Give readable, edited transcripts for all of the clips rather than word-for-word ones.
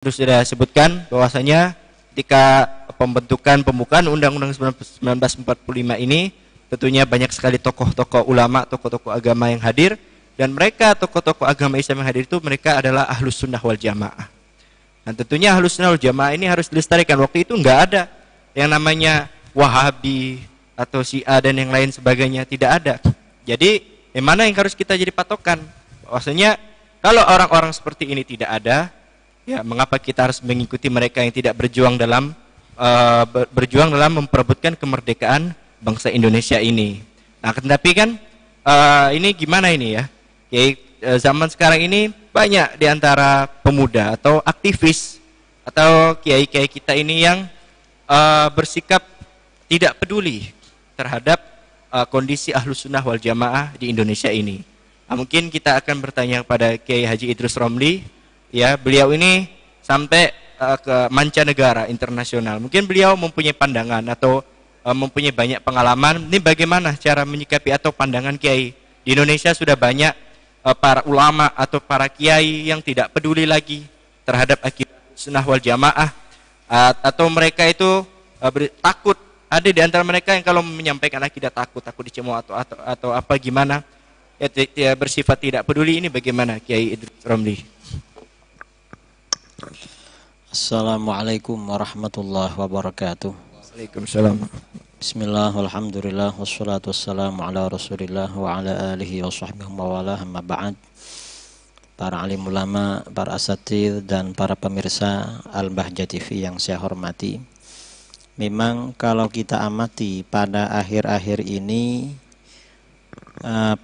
Terus sudah sebutkan bahwasanya ketika pembukaan Undang-Undang 1945 ini tentunya banyak sekali tokoh-tokoh ulama, tokoh-tokoh agama yang hadir, dan mereka tokoh-tokoh agama Islam yang hadir itu mereka adalah Ahlus Sunnah wal Jamaah. Dan tentunya Ahlus Sunnah wal Jamaah ini harus dilestarikan. Waktu itu nggak ada yang namanya Wahabi atau Syiah dan yang lain sebagainya, tidak ada. Jadi yang mana yang harus kita jadi patokan? Bahwasanya kalau orang-orang seperti ini tidak ada, ya mengapa kita harus mengikuti mereka yang tidak berjuang dalam memperebutkan kemerdekaan bangsa Indonesia ini. Nah, tetapi kan ini gimana ini ya? Zaman sekarang ini banyak diantara pemuda atau aktivis atau kiai-kiai kita ini yang bersikap tidak peduli terhadap kondisi Ahlus Sunnah wal Jamaah di Indonesia ini. Nah, mungkin kita akan bertanya kepada Kiai Haji Idrus Romli. Ya, beliau ini sampai ke mancanegara, internasional. Mungkin beliau mempunyai pandangan atau mempunyai banyak pengalaman. Ini bagaimana cara menyikapi atau pandangan kiai di Indonesia? Sudah banyak para ulama atau para kiai yang tidak peduli lagi terhadap akidah Sunnah wal Jamaah, atau mereka itu takut. Ada di antara mereka yang kalau menyampaikan akidah takut dicemooh atau apa gimana? Ya, bersifat tidak peduli. Ini bagaimana Kiai Idrus Romli? Assalamualaikum warahmatullahi wabarakatuh. Waalaikumsalam. Bismillah, alhamdulillah, wassalatu wassalamu ala rasulillah wa ala alihi wa sahbihi wa wala, amma ba'd. Para alim ulama, para asatidz, dan para pemirsa Al-Bahjah TV yang saya hormati. Memang kalau kita amati pada akhir-akhir ini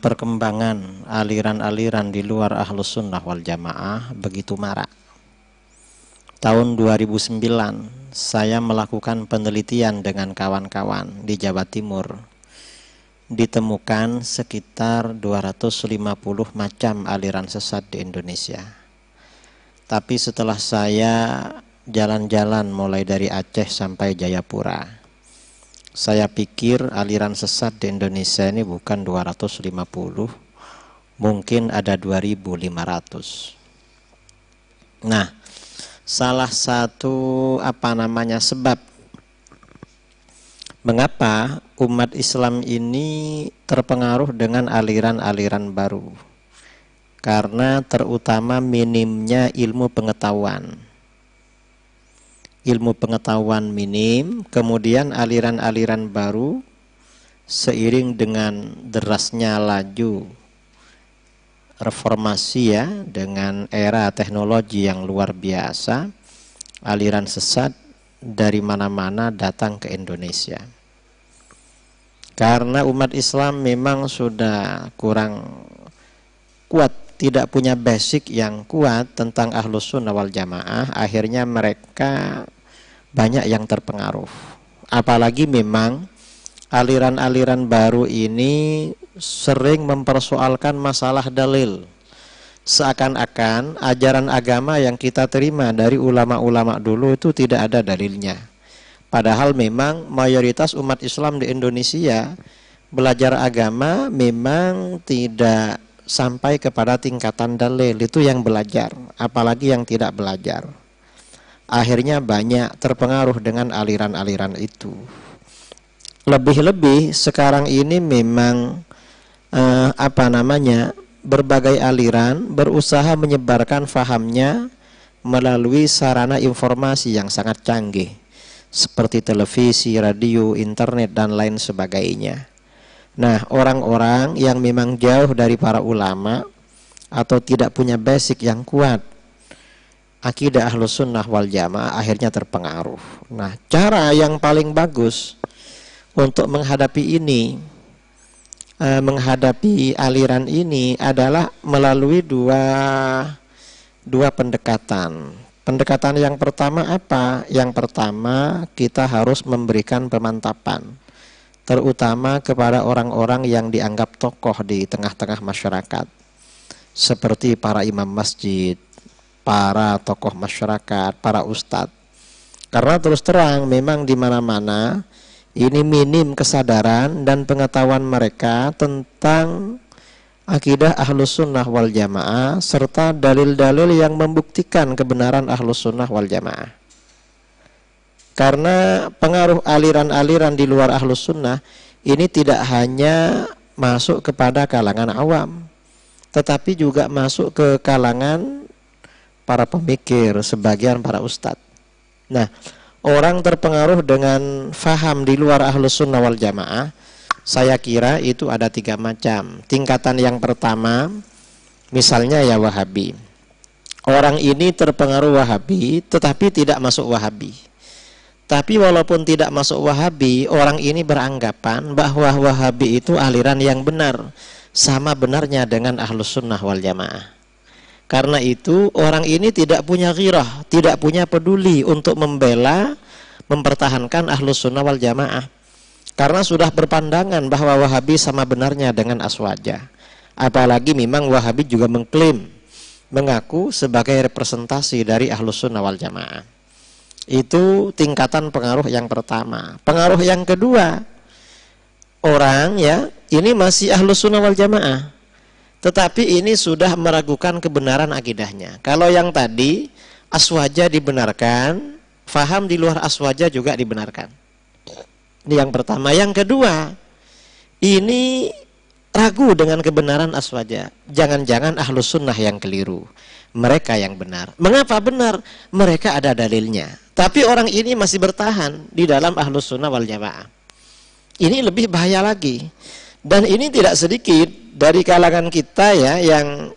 perkembangan aliran-aliran di luar Ahlus Sunnah wal Jamaah begitu marak. Tahun 2009 saya melakukan penelitian dengan kawan-kawan di Jawa Timur. Ditemukan sekitar 250 macam aliran sesat di Indonesia. Tapi setelah saya jalan-jalan mulai dari Aceh sampai Jayapura, saya pikir aliran sesat di Indonesia ini bukan 250, mungkin ada 2.500. Nah, salah satu sebab mengapa umat Islam ini terpengaruh dengan aliran-aliran baru, karena terutama minimnya ilmu pengetahuan minim, kemudian aliran-aliran baru seiring dengan derasnya laju reformasi, ya, dengan era teknologi yang luar biasa, aliran sesat dari mana-mana datang ke Indonesia. Karena umat Islam memang sudah kurang kuat, tidak punya basic yang kuat tentang Ahlus Sunnah wal Jamaah, akhirnya mereka banyak yang terpengaruh. Apalagi memang aliran-aliran baru ini sering mempersoalkan masalah dalil. Seakan-akan ajaran agama yang kita terima dari ulama-ulama dulu itu tidak ada dalilnya. Padahal memang mayoritas umat Islam di Indonesia belajar agama memang tidak sampai kepada tingkatan dalil, itu yang belajar, apalagi yang tidak belajar. Akhirnya banyak terpengaruh dengan aliran-aliran itu. Lebih-lebih sekarang ini memang berbagai aliran berusaha menyebarkan fahamnya melalui sarana informasi yang sangat canggih seperti televisi, radio, internet, dan lain sebagainya. Nah, orang-orang yang memang jauh dari para ulama atau tidak punya basic yang kuat akidah Ahlus Sunnah wal Jamaah akhirnya terpengaruh. Nah, cara yang paling bagus untuk menghadapi aliran ini adalah melalui dua pendekatan. Pendekatan yang pertama apa? Yang pertama, kita harus memberikan pemantapan, terutama kepada orang-orang yang dianggap tokoh di tengah-tengah masyarakat, seperti para imam masjid, para tokoh masyarakat, para ustadz. Karena terus terang memang di mana-mana ini minim kesadaran dan pengetahuan mereka tentang akidah Ahlus Sunnah wal Jamaah serta dalil-dalil yang membuktikan kebenaran Ahlus Sunnah wal Jamaah. Karena pengaruh aliran-aliran di luar Ahlus Sunnah ini tidak hanya masuk kepada kalangan awam, tetapi juga masuk ke kalangan para pemikir, sebagian para ustadz. Nah, orang terpengaruh dengan faham di luar Ahlus Sunnah wal Jamaah, saya kira itu ada 3 macam. Tingkatan yang pertama, misalnya ya Wahabi. Orang ini terpengaruh Wahabi, tetapi tidak masuk Wahabi. Tapi walaupun tidak masuk Wahabi, orang ini beranggapan bahwa Wahabi itu aliran yang benar, sama benarnya dengan Ahlus Sunnah wal Jamaah. Karena itu orang ini tidak punya ghirah, tidak punya peduli untuk membela, mempertahankan Ahlus Sunnah wal Jamaah. Karena sudah berpandangan bahwa Wahabi sama benarnya dengan Aswaja. Apalagi memang Wahabi juga mengklaim, mengaku sebagai representasi dari Ahlus Sunnah wal Jamaah. Itu tingkatan pengaruh yang pertama. Pengaruh yang kedua, orang ya ini masih Ahlus Sunnah wal Jamaah, tetapi ini sudah meragukan kebenaran akidahnya. Kalau yang tadi Aswaja dibenarkan, faham di luar Aswaja juga dibenarkan. Ini yang pertama. Yang kedua, ini ragu dengan kebenaran Aswaja. Jangan-jangan Ahlus Sunnah yang keliru, mereka yang benar. Mengapa benar? Mereka ada dalilnya. Tapi orang ini masih bertahan di dalam Ahlus Sunnah wal Jamaah. Ini lebih bahaya lagi. Dan ini tidak sedikit dari kalangan kita ya, yang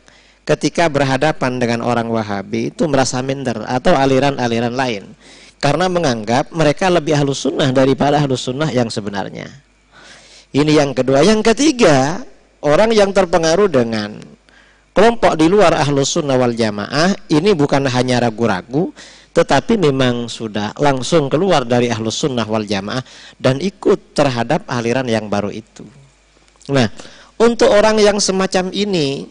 ketika berhadapan dengan orang Wahabi itu merasa minder atau aliran-aliran lain, karena menganggap mereka lebih Ahlus Sunnah daripada Ahlus Sunnah yang sebenarnya. Ini yang kedua. Yang ketiga, orang yang terpengaruh dengan kelompok di luar Ahlus Sunnah wal Jamaah ini bukan hanya ragu-ragu, tetapi memang sudah langsung keluar dari Ahlus Sunnah wal Jamaah dan ikut terhadap aliran yang baru itu. Nah, untuk orang yang semacam ini,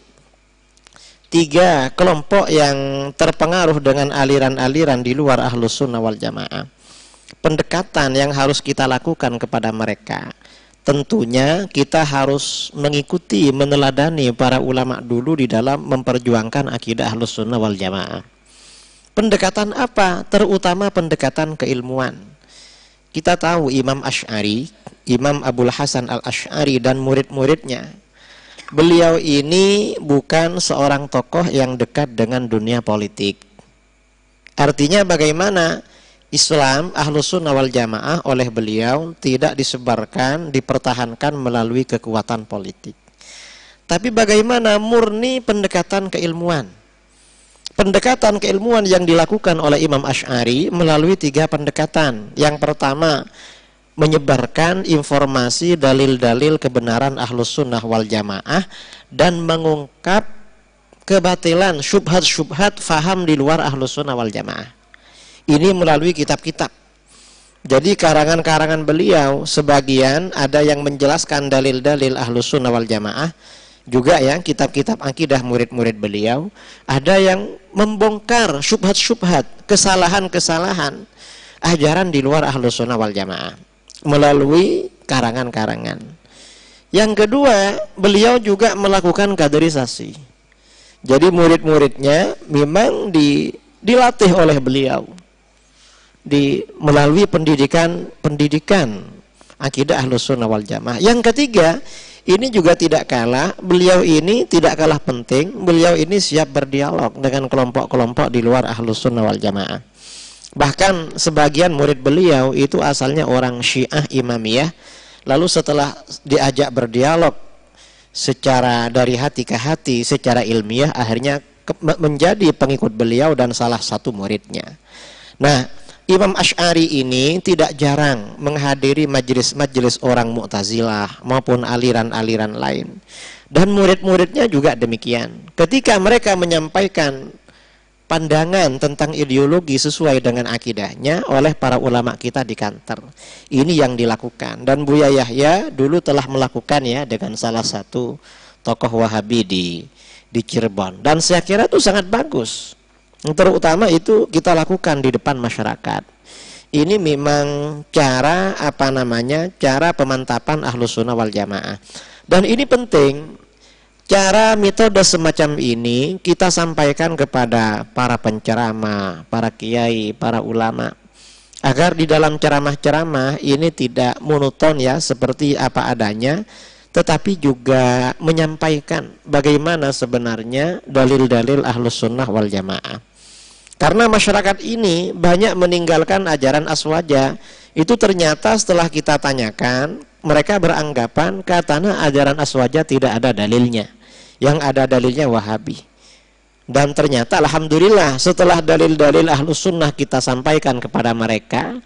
3 kelompok yang terpengaruh dengan aliran-aliran di luar Ahlus Sunnah wal Jamaah, pendekatan yang harus kita lakukan kepada mereka, tentunya kita harus mengikuti, meneladani para ulama dulu di dalam memperjuangkan akidah Ahlus Sunnah wal Jamaah. Pendekatan apa? Terutama pendekatan keilmuan. Kita tahu Imam Asy'ari, Imam Abul Hasan al-Asy'ari dan murid-muridnya, beliau ini bukan seorang tokoh yang dekat dengan dunia politik. Artinya bagaimana? Islam Ahlus Sunnah wal Jamaah oleh beliau tidak disebarkan, dipertahankan melalui kekuatan politik. Tapi bagaimana murni pendekatan keilmuan? Pendekatan keilmuan yang dilakukan oleh Imam Asy'ari melalui 3 pendekatan. Yang pertama, menyebarkan informasi dalil-dalil kebenaran Ahlus Sunnah wal Jamaah dan mengungkap kebatilan, syubhat-syubhat faham di luar Ahlus Sunnah wal Jamaah. Ini melalui kitab-kitab. Jadi karangan-karangan beliau sebagian ada yang menjelaskan dalil-dalil Ahlus Sunnah wal Jamaah, juga ya kitab-kitab akidah murid-murid beliau, ada yang membongkar syubhat-syubhat, kesalahan-kesalahan ajaran di luar Ahlus Sunnah wal Jamaah melalui karangan-karangan. Yang kedua, beliau juga melakukan kaderisasi. Jadi murid-muridnya memang dilatih oleh beliau melalui pendidikan akidah Ahlus Sunnah wal Jamaah. Yang ketiga, ini juga tidak kalah, beliau ini tidak kalah penting, beliau ini siap berdialog dengan kelompok-kelompok di luar Ahlus Sunnah wal Jamaah. Bahkan sebagian murid beliau itu asalnya orang Syiah Imamiyah, lalu setelah diajak berdialog secara dari hati ke hati, secara ilmiah, akhirnya menjadi pengikut beliau dan salah satu muridnya. Nah, Imam Asy'ari ini tidak jarang menghadiri majelis-majelis orang Mu'tazilah maupun aliran-aliran lain. Dan murid-muridnya juga demikian. Ketika mereka menyampaikan pandangan tentang ideologi sesuai dengan akidahnya oleh para ulama kita di kantor, ini yang dilakukan. Dan Buya Yahya dulu telah melakukan ya dengan salah satu tokoh Wahabi di Cirebon. Dan saya kira itu sangat bagus. Terutama itu kita lakukan di depan masyarakat. Ini memang cara cara pemantapan Ahlus Sunnah wal Jamaah. Dan ini penting Cara metode semacam ini kita sampaikan kepada para penceramah, para kiai, para ulama, agar di dalam ceramah-ceramah ini tidak monoton ya seperti apa adanya, tetapi juga menyampaikan bagaimana sebenarnya dalil-dalil Ahlus Sunnah wal Jamaah. Karena masyarakat ini banyak meninggalkan ajaran aswaja. Itu ternyata setelah kita tanyakan, mereka beranggapan katanya ajaran aswaja tidak ada dalilnya. Yang ada dalilnya Wahabi. Dan ternyata alhamdulillah setelah dalil-dalil Ahlus Sunnah kita sampaikan kepada mereka,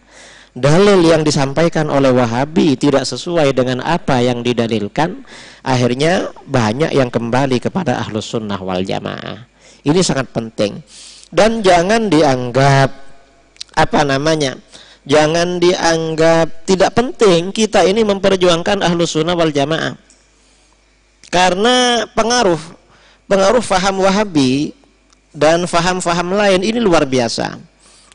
dalil yang disampaikan oleh Wahabi tidak sesuai dengan apa yang didalilkan, akhirnya banyak yang kembali kepada Ahlus Sunnah wal Jamaah. Ini sangat penting. Dan jangan dianggap jangan dianggap tidak penting kita ini memperjuangkan Ahlus Sunnah wal Jamaah. Karena pengaruh faham Wahabi dan faham-faham lain ini luar biasa.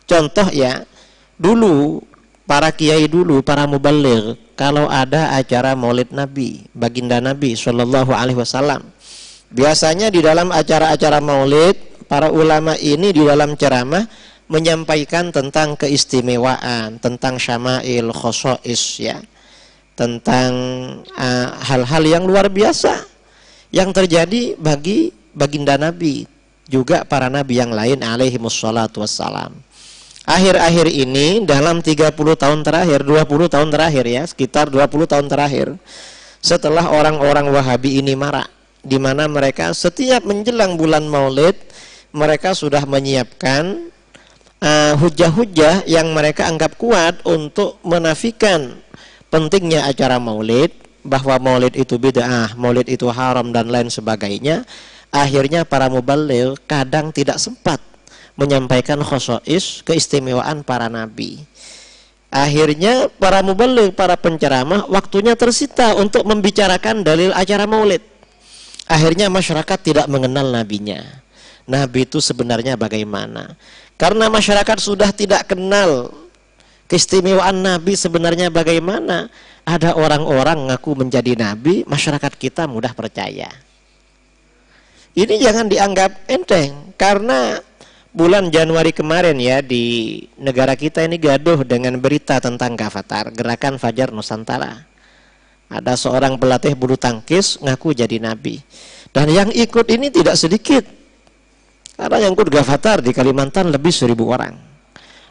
Contoh ya, dulu para kiai dulu, para mubaligh, kalau ada acara Maulid Nabi, baginda Nabi Shallallahu Alaihi Wasallam, biasanya di dalam acara-acara Maulid, para ulama ini di dalam ceramah menyampaikan tentang keistimewaan, tentang syama'il, khosois ya, tentang hal-hal yang luar biasa yang terjadi bagi baginda Nabi, juga para nabi yang lain alaihi wassalatu wassalam. Akhir-akhir ini dalam 30 tahun terakhir, 20 tahun terakhir ya, sekitar 20 tahun terakhir, setelah orang-orang Wahabi ini marak, di mana mereka setiap menjelang bulan Maulid mereka sudah menyiapkan hujah-hujah yang mereka anggap kuat untuk menafikan pentingnya acara Maulid, bahwa Maulid itu bid'ah, Maulid itu haram dan lain sebagainya. Akhirnya para mubaligh kadang tidak sempat menyampaikan khosois, keistimewaan para nabi. Akhirnya para mubaligh, para penceramah, waktunya tersita untuk membicarakan dalil acara Maulid. Akhirnya masyarakat tidak mengenal nabinya. Nabi itu sebenarnya bagaimana? Karena masyarakat sudah tidak kenal keistimewaan Nabi sebenarnya bagaimana, ada orang-orang ngaku menjadi Nabi, masyarakat kita mudah percaya. Ini jangan dianggap enteng, karena bulan Januari kemarin ya, di negara kita ini gaduh dengan berita tentang Gavatar, Gerakan Fajar Nusantara. Ada seorang pelatih bulu tangkis ngaku jadi Nabi. Dan yang ikut ini tidak sedikit. Karena yang ikut Gavatar di Kalimantan lebih 1000 orang.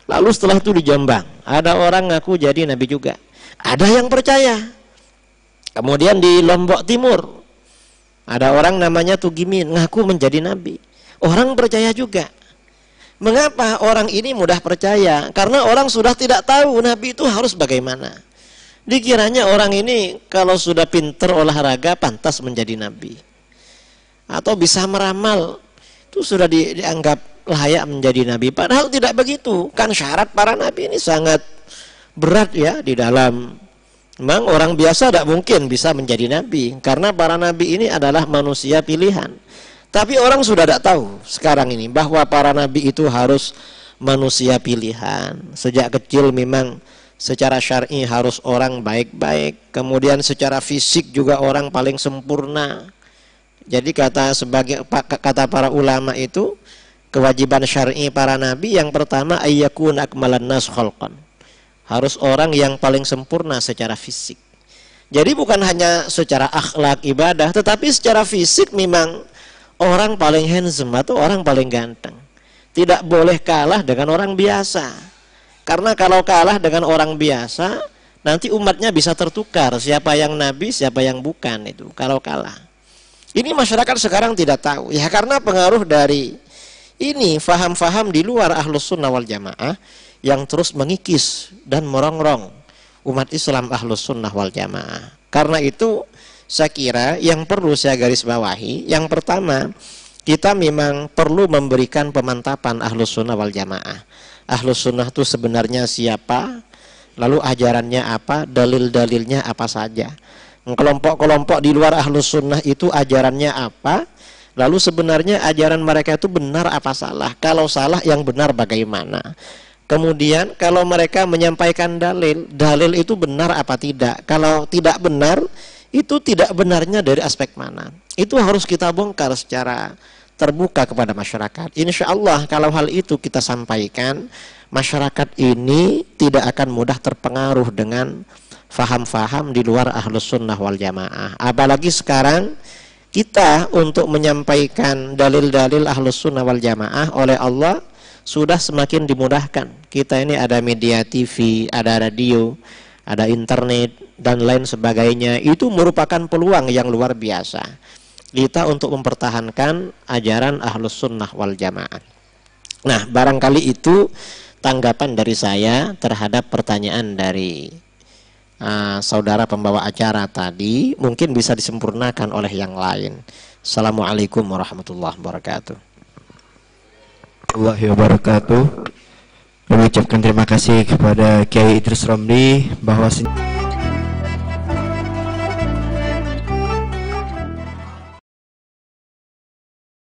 Lalu setelah itu di Jombang, ada orang ngaku jadi Nabi juga. Ada yang percaya. Kemudian di Lombok Timur, ada orang namanya Tugimin ngaku menjadi Nabi. Orang percaya juga. Mengapa orang ini mudah percaya? Karena orang sudah tidak tahu Nabi itu harus bagaimana. Dikiranya orang ini kalau sudah pinter olahraga pantas menjadi Nabi, atau bisa meramal, itu sudah dianggap layak menjadi Nabi. Padahal tidak begitu. Kan syarat para Nabi ini sangat berat ya di dalam. Memang orang biasa tidak mungkin bisa menjadi Nabi, karena para Nabi ini adalah manusia pilihan. Tapi orang sudah tidak tahu sekarang ini bahwa para Nabi itu harus manusia pilihan. Sejak kecil memang secara syar'i harus orang baik-baik. Kemudian secara fisik juga orang paling sempurna. Jadi kata para ulama itu, kewajiban syar'i para nabi yang pertama ayyakun akmalan nas khalqan. Harus orang yang paling sempurna secara fisik. Jadi bukan hanya secara akhlak ibadah, tetapi secara fisik memang orang paling handsome atau orang paling ganteng. Tidak boleh kalah dengan orang biasa. Karena kalau kalah dengan orang biasa, nanti umatnya bisa tertukar, siapa yang nabi, siapa yang bukan itu kalau kalah. Ini masyarakat sekarang tidak tahu. Ya karena pengaruh dari ini faham-faham di luar Ahlus Sunnah wal Jamaah yang terus mengikis dan merongrong umat Islam Ahlus Sunnah wal Jamaah. Karena itu saya kira yang perlu saya garis bawahi, yang pertama, kita memang perlu memberikan pemantapan Ahlus Sunnah wal Jamaah. Ahlus Sunnah itu sebenarnya siapa, lalu ajarannya apa, dalil-dalilnya apa saja. Kelompok-kelompok di luar Ahlus Sunnah itu ajarannya apa, lalu sebenarnya ajaran mereka itu benar apa salah, kalau salah yang benar bagaimana. Kemudian kalau mereka menyampaikan dalil, dalil itu benar apa tidak, kalau tidak benar itu tidak benarnya dari aspek mana. Itu harus kita bongkar secara terbuka kepada masyarakat. Insya Allah kalau hal itu kita sampaikan, masyarakat ini tidak akan mudah terpengaruh dengan faham-faham di luar Ahlus Sunnah wal Jamaah. Apalagi sekarang kita untuk menyampaikan dalil-dalil Ahlus Sunnah wal Jamaah oleh Allah sudah semakin dimudahkan. Kita ini ada media TV, ada radio, ada internet dan lain sebagainya. Itu merupakan peluang yang luar biasa kita untuk mempertahankan ajaran Ahlus Sunnah wal Jamaah. Nah, barangkali itu tanggapan dari saya terhadap pertanyaan dari saudara pembawa acara tadi. Mungkin bisa disempurnakan oleh yang lain. Assalamualaikum warahmatullahi wabarakatuh. Warahmatullahi wabarakatuh. Kami ucapkan terima kasih kepada Kiai Idris Romli bahwa